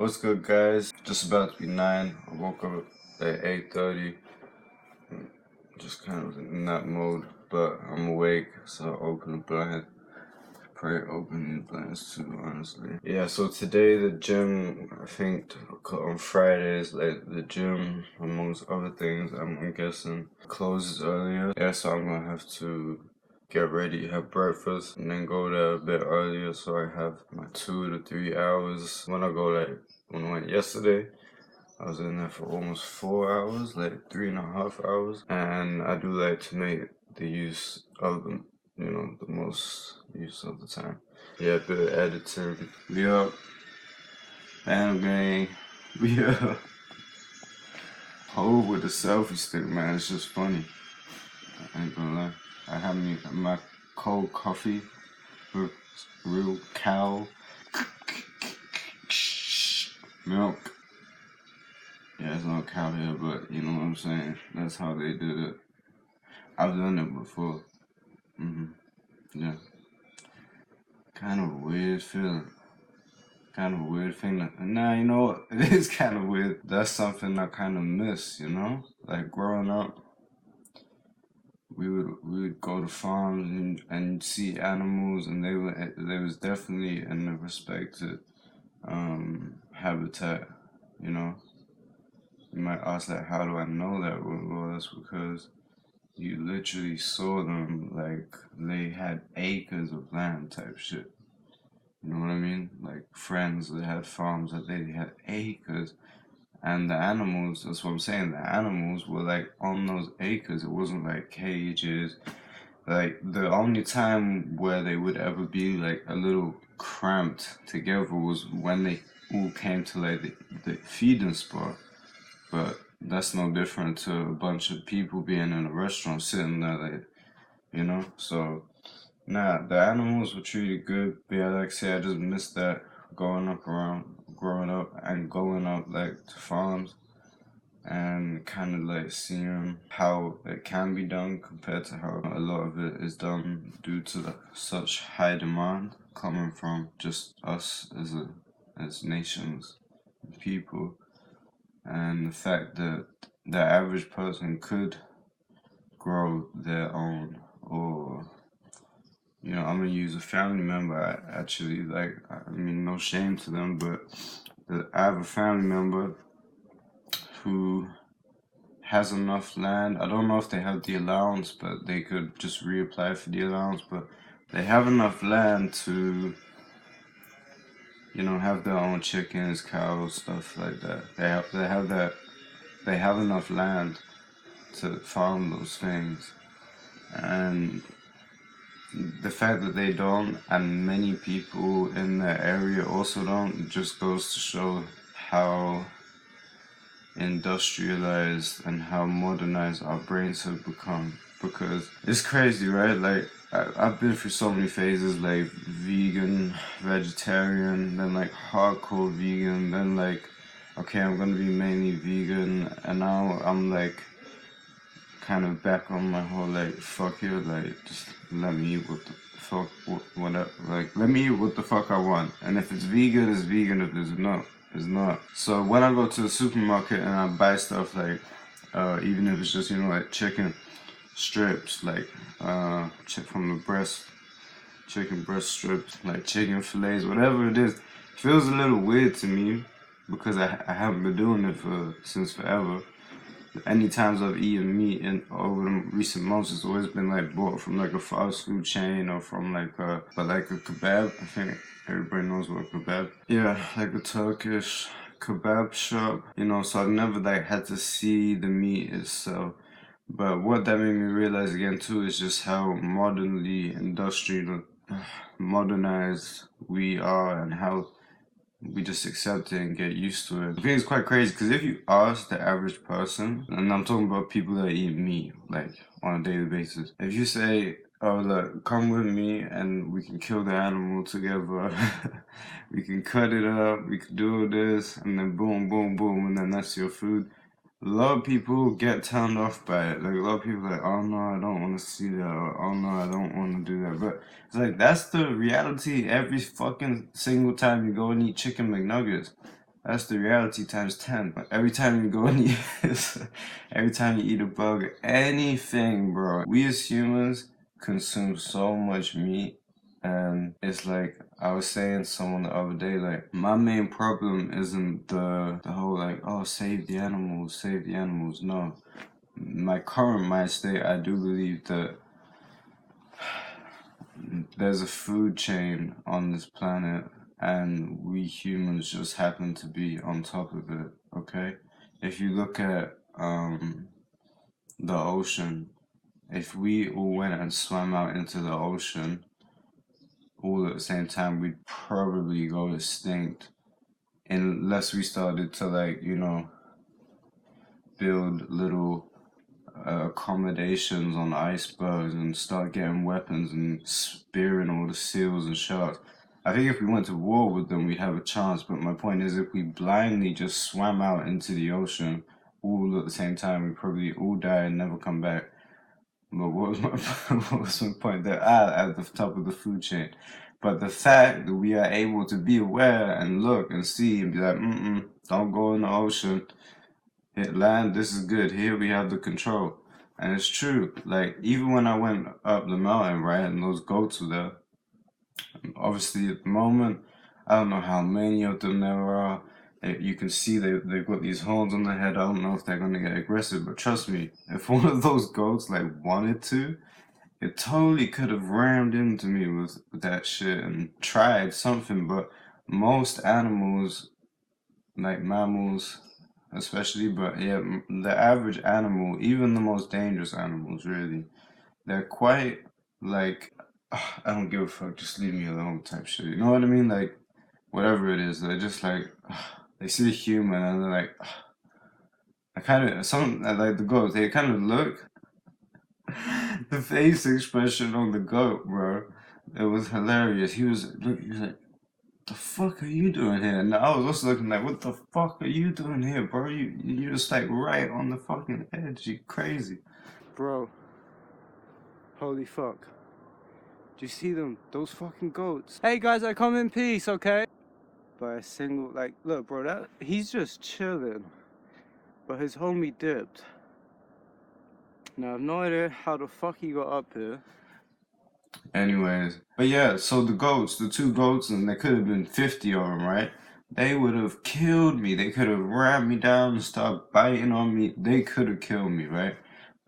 What's good, guys? Just about to be 9. I woke up at 8:30. Just kind of in that mode, but I'm awake, so I open the blind. Probably open the blinds too, honestly. Yeah, so today the gym, I think on Fridays, like the gym, amongst other things, I'm guessing, closes earlier. Yeah, so I'm gonna have to get ready, have breakfast, and then go there a bit earlier so I have my 2 to 3 hours. When I went yesterday, I was in there for almost 4 hours, like 3.5 hours, and I do like to make the use of them, the most use of the time. Yeah, a bit of editing. We up, bam gang, we up. Hove with the selfie stick, man, it's just funny. I ain't gonna lie. I have my cold coffee, real cow milk. Yeah, it's not cow here, but you know what I'm saying? That's how they did it. I've done it before. Yeah. Kind of a weird feeling. Kind of a weird thing. Nah, you know what? It is kind of weird. That's something I kind of miss, you know? Like growing up, we would go to farms and see animals, and they was definitely in the respected habitat, you know? You might ask that, how do I know that? Well, that's because you literally saw them like they had acres of land type shit. You know what I mean? Like friends that had farms that they had acres, and the animals. That's what I'm saying. The animals were like on those acres. It wasn't like cages. Like the only time where they would ever be like a little cramped together was when they all came to like the feeding spot. But that's no different to a bunch of people being in a restaurant sitting there, like. So, nah, the animals were treated good. But yeah, like I said, I just missed that growing up and going up like to farms and kind of like seeing how it can be done compared to how a lot of it is done due to such high demand coming from just us as nations, people, and the fact that the average person could grow their own, or I'm gonna use a family member. Actually, like, I mean, no shame to them, but I have a family member who has enough land. I don't know if they have the allowance, but they could just reapply for the allowance. But they have enough land to, have their own chickens, cows, stuff like that. They have enough land to farm those things, and the fact that they don't, and many people in the area also don't, just goes to show how industrialized and how modernized our brains have become. Because it's crazy, right? Like, I've been through so many phases, like vegan, vegetarian, then like hardcore vegan, then like, okay, I'm gonna be mainly vegan, and now I'm like kind of back on my whole like, fuck it, like, just let me eat what the fuck, whatever, like, let me eat what the fuck I want, and if it's vegan, it's vegan, if it's not, it's not. So when I go to the supermarket and I buy stuff like, even if it's just, like chicken strips, like, from the breast, chicken breast strips, like chicken fillets, whatever it is, feels a little weird to me because I haven't been doing it since forever. Any times I've eaten meat over the recent months, it's always been like bought from like a fast food chain or from like a kebab. I think everybody knows what a kebab. Yeah, like a Turkish kebab shop. So I've never like had to see the meat itself. But what that made me realize again too is just how modernized we are, and how we just accept it and get used to it. I think it's quite crazy because if you ask the average person, and I'm talking about people that eat meat like on a daily basis, if you say, "Oh, look, come with me and we can kill the animal together, we can cut it up, we can do this, and then boom, boom, boom, and then that's your food." A lot of people get turned off by it. Like, a lot of people are like, "Oh no, I don't want to see that," or "Oh no, I don't want to do that." But it's like, that's the reality every fucking single time you go and eat chicken McNuggets. That's the reality times 10. But every time you go and eat, every time you eat a burger, anything, bro. We as humans consume so much meat, and it's like I was saying to someone the other day, like my main problem isn't the whole like, oh, save the animals, save the animals. No, my current mind state, I do believe that there's a food chain on this planet, and we humans just happen to be on top of it. Okay, if you look at the ocean, if we all went and swam out into the ocean all at the same time, we'd probably go extinct unless we started to, like, build little accommodations on icebergs and start getting weapons and spearing all the seals and sharks. I think if we went to war with them, we'd have a chance. But my point is, if we blindly just swam out into the ocean all at the same time, we'd probably all die and never come back. But what was my what was my point? They're at the top of the food chain. But the fact that we are able to be aware and look and see and be like, don't go in the ocean. Hit land, this is good. Here we have the control. And it's true. Like, even when I went up the mountain, right, and those goats were there, obviously at the moment, I don't know how many of them there are. You can see they've got these horns on their head. I don't know if they're going to get aggressive, but trust me, if one of those goats, like, wanted to, it totally could have rammed into me with that shit and tried something. But most animals, like mammals, especially, but yeah, the average animal, even the most dangerous animals, really, they're quite like, I don't give a fuck, just leave me alone type shit. You know what I mean? Like, whatever it is, they're just like, they see a human and they're like, I kind of, some, like the goat, they kind of look, the face expression on the goat, bro, it was hilarious. He was like, the fuck are you doing here? And I was also looking like, what the fuck are you doing here, bro? You're just like right on the fucking edge. You crazy. Bro, holy fuck. Do you see them? Those fucking goats. Hey guys, I come in peace, okay? By a single, like, look, bro, he's just chilling. But his homie dipped. Now I have no idea how the fuck he got up here. Anyways, but yeah, so the two goats, and there could have been 50 of them, right? They would have killed me. They could have rammed me down and started biting on me. They could have killed me, right?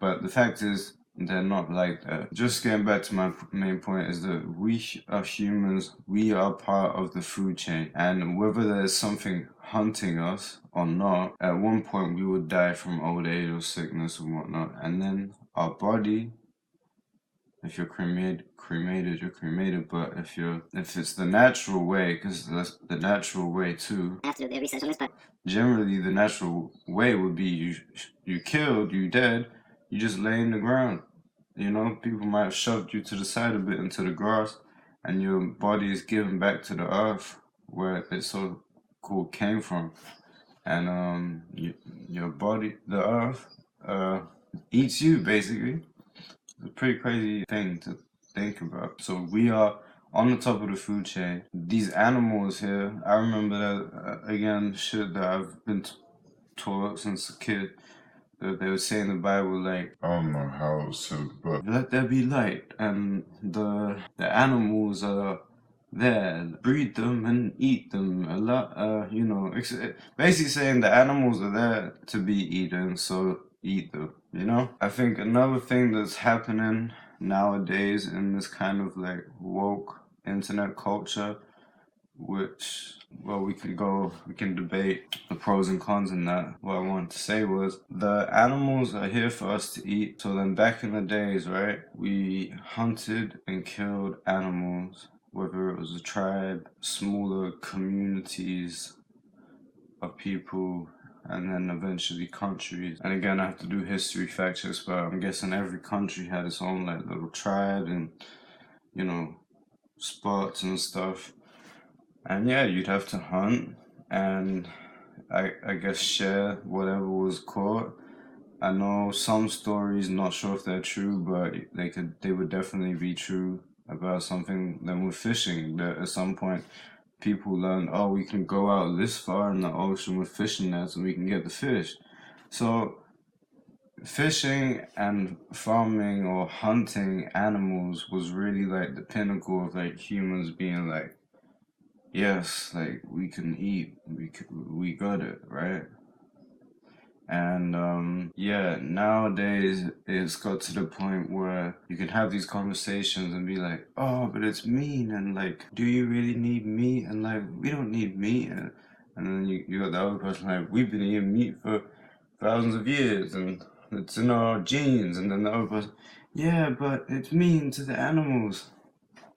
But the fact is, they're not like that. Just getting back to my main point is that we are humans. We are part of the food chain. And whether there's something hunting us or not, at one point we would die from old age or sickness and whatnot. And then our body, if you're cremated, you're cremated. But if it's the natural way, because that's the natural way too. I have to do the research on this, but generally the natural way would be you killed, you dead, you just lay in the ground. You know, people might have shoved you to the side a bit into the grass, and your body is given back to the earth where it so called came from, and your body, the earth, eats you basically. It's a pretty crazy thing to think about. So we are on the top of the food chain. These animals here, I remember that, again, shit that I've been taught since a kid. That they would say in the Bible, like, I don't know how it said, but let there be light, and the animals are there, breed them and eat them a lot. Basically saying the animals are there to be eaten, so eat them. You know, I think another thing that's happening nowadays in this kind of like woke internet culture, which, well, we can debate the pros and cons in that. What I wanted to say was the animals are here for us to eat. So then back in the days, right, we hunted and killed animals, whether it was a tribe, smaller communities of people, and then eventually countries. And again, I have to do history fact checks, but I'm guessing every country had its own like little tribe and, spots and stuff. And yeah, you'd have to hunt and I guess share whatever was caught. I know some stories, not sure if they're true, but they would definitely be true about something. Then with fishing, that at some point people learned, oh, we can go out this far in the ocean with fishing nets and we can get the fish. So fishing and farming or hunting animals was really like the pinnacle of like humans being like, yes, like we can eat, we got it, right? And yeah, nowadays it's got to the point where you can have these conversations and be like, oh, but it's meat, and like, do you really need meat? And like, we don't need meat. And then you got the other person like, we've been eating meat for thousands of years and it's in our genes. And then the other person, yeah, but it's mean to the animals.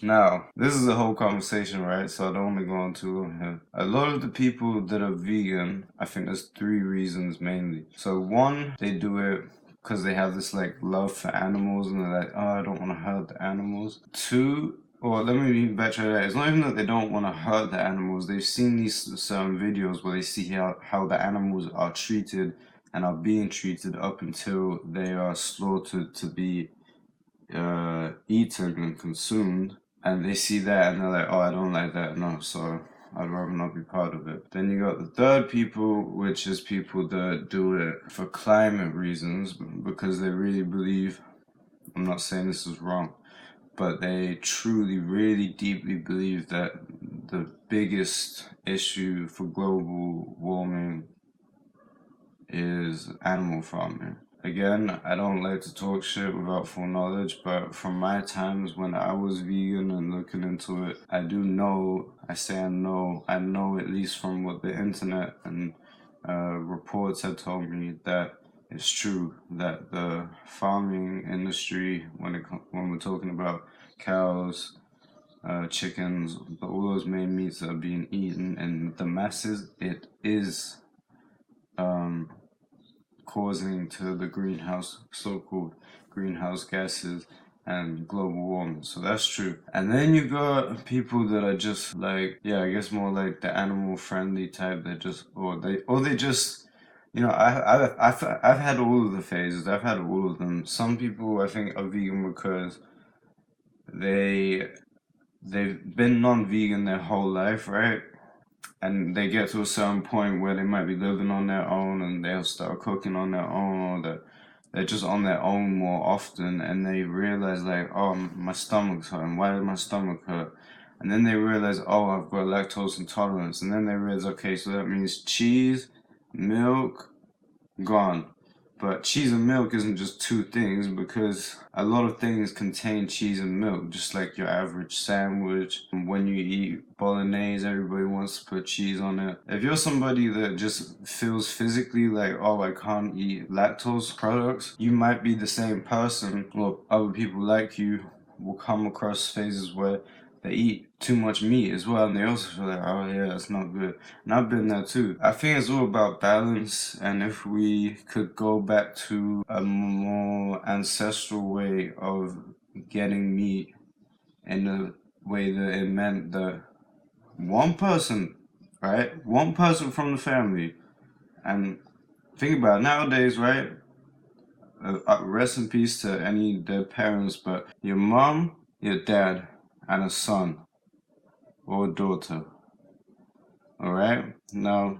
Now, this is a whole conversation, right? So I don't want to go on too long here. A lot of the people that are vegan, I think there's three reasons mainly. So one, they do it because they have this like love for animals and they're like, oh, I don't want to hurt the animals. Two, or let me backtrack that. It's not even that they don't want to hurt the animals. They've seen these certain videos where they see how the animals are treated and are being treated up until they are slaughtered to be eaten and consumed, and they see that and they're like, oh, I don't like that, no, so I'd rather not be part of it. Then you got the third people, which is people that do it for climate reasons because they really believe, I'm not saying this is wrong, but they truly, really deeply believe that the biggest issue for global warming is animal farming. Again, I don't like to talk shit without full knowledge, but from my times when I was vegan and looking into it, I do know, I know at least from what the internet and reports had told me that it's true that the farming industry, when we're talking about cows, chickens, all those main meats that are being eaten in the masses, it is causing to the so-called greenhouse gases and global warming. So that's true. And then you got people that are just like, yeah, I guess more like the animal friendly type that just, or they just, you know, I've had all of the phases. I've had all of them. Some people I think are vegan because they've been non-vegan their whole life, right? And they get to a certain point where they might be living on their own and they'll start cooking on their own, or they're just on their own more often, and they realize like, oh, my stomach's hurting, why does my stomach hurt? And then they realize, oh, I've got lactose intolerance, and then they realize, okay, so that means cheese, milk, gone. But cheese and milk isn't just two things, because a lot of things contain cheese and milk, just like your average sandwich. When you eat bolognese, everybody wants to put cheese on it. If you're somebody that just feels physically like, oh, I can't eat lactose products, you might be the same person, or other people like you will come across phases where they eat too much meat as well, and they also feel like, oh yeah, that's not good. And I've been there too. I think it's all about balance, and if we could go back to a more ancestral way of getting meat in a way that it meant that one person, right? One person from the family, and think about it, nowadays, right? Rest in peace to any dead parents, but your mom, your dad, and a son or a daughter. Alright? Now,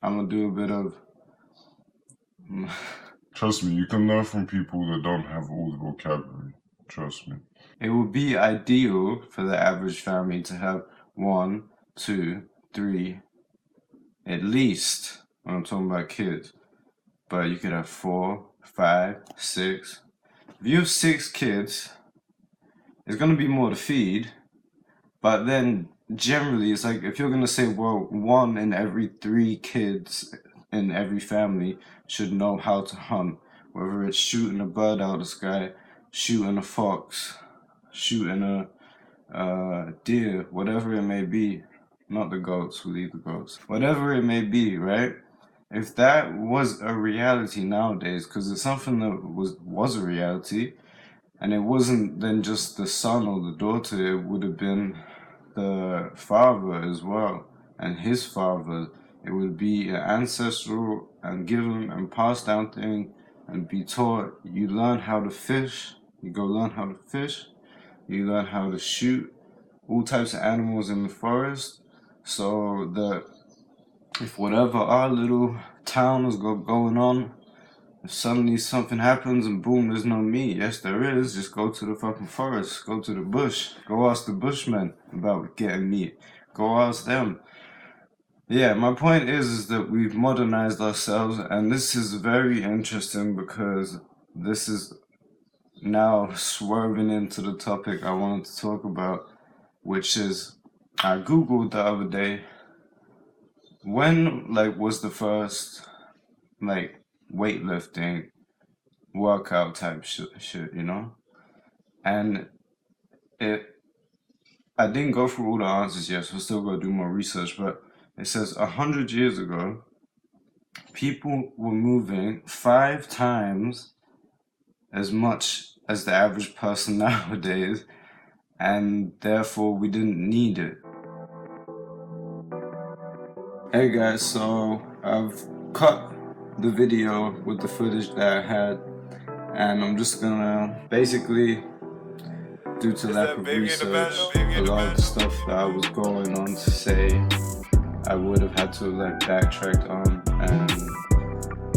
I'm gonna do a bit of. Trust me, you can learn from people that don't have all the vocabulary. Trust me. It would be ideal for the average family to have 1, 2, 3, at least, when I'm talking about kids. But you could have 4, 5, 6. If you have 6 kids, it's gonna be more to feed. But then generally, it's like if you're gonna say, well, 1 in every 3 kids in every family should know how to hunt, whether it's shooting a bird out of the sky, shooting a fox, shooting a deer, whatever it may be. Not the goats, we leave the goats. Whatever it may be, right? If that was a reality nowadays, because it's something that was a reality, and it wasn't then just the son or the daughter, it would have been the father as well, and his father. It would be an ancestral and given and passed down thing, and be taught. You learn how to fish, you go learn how to fish, you learn how to shoot all types of animals in the forest. so that if whatever our little town is going on, if suddenly something happens and boom, there's no meat. Yes, there is. Just go to the fucking forest. Go to the bush. Go ask the bushmen about getting meat. Go ask them. Yeah, my point is that we've modernized ourselves, and this is very interesting because this is now swerving into the topic I wanted to talk about, which is I googled the other day when was the first weightlifting workout type shit, and I didn't go through all the answers yet, so I'm still gonna do more research, but it says 100 years ago people were moving 5 times as much as the average person nowadays, and therefore we didn't need it. Hey guys, so I've cut the video with the footage that I had, and I'm just gonna basically, due to lack of research, a lot of the stuff that I was going on to say I would have had to backtrack on, and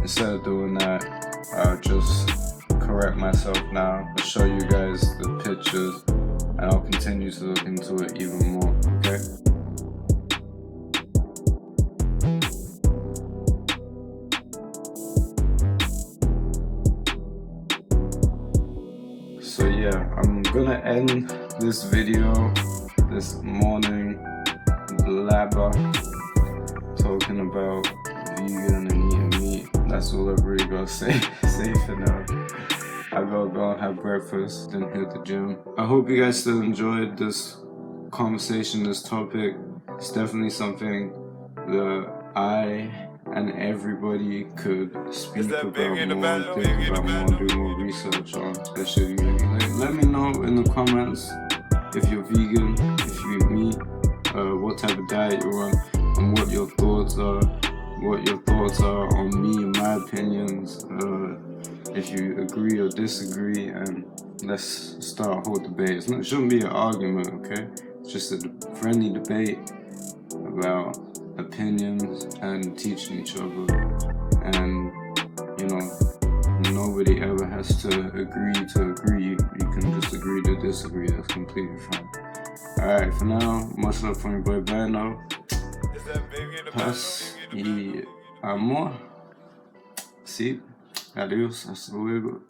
instead of doing that, I'll just correct myself now. I'll show you guys the pictures, and I'll continue to look into it even more, okay? So yeah, I'm gonna end this video, this morning blabber, talking about vegan and eating meat. That's all I've really got to say for now. I gotta go and have breakfast, then hit the gym. I hope you guys still enjoyed this conversation, this topic. It's definitely something that I and everybody could speak about more, think about more, do more research on, especially me. Let me know in the comments if you're vegan, if you eat meat, what type of diet you're on, and what your thoughts are. On me and my opinions, if you agree or disagree, and let's start a whole debate. It shouldn't be an argument, okay? It's just a friendly debate about opinions and teaching each other, and nobody ever has to agree. You can just agree to disagree. That's completely fine. Alright, for now, much love from your boy Bando. Paz y amor. Sí, adiós, hasta luego.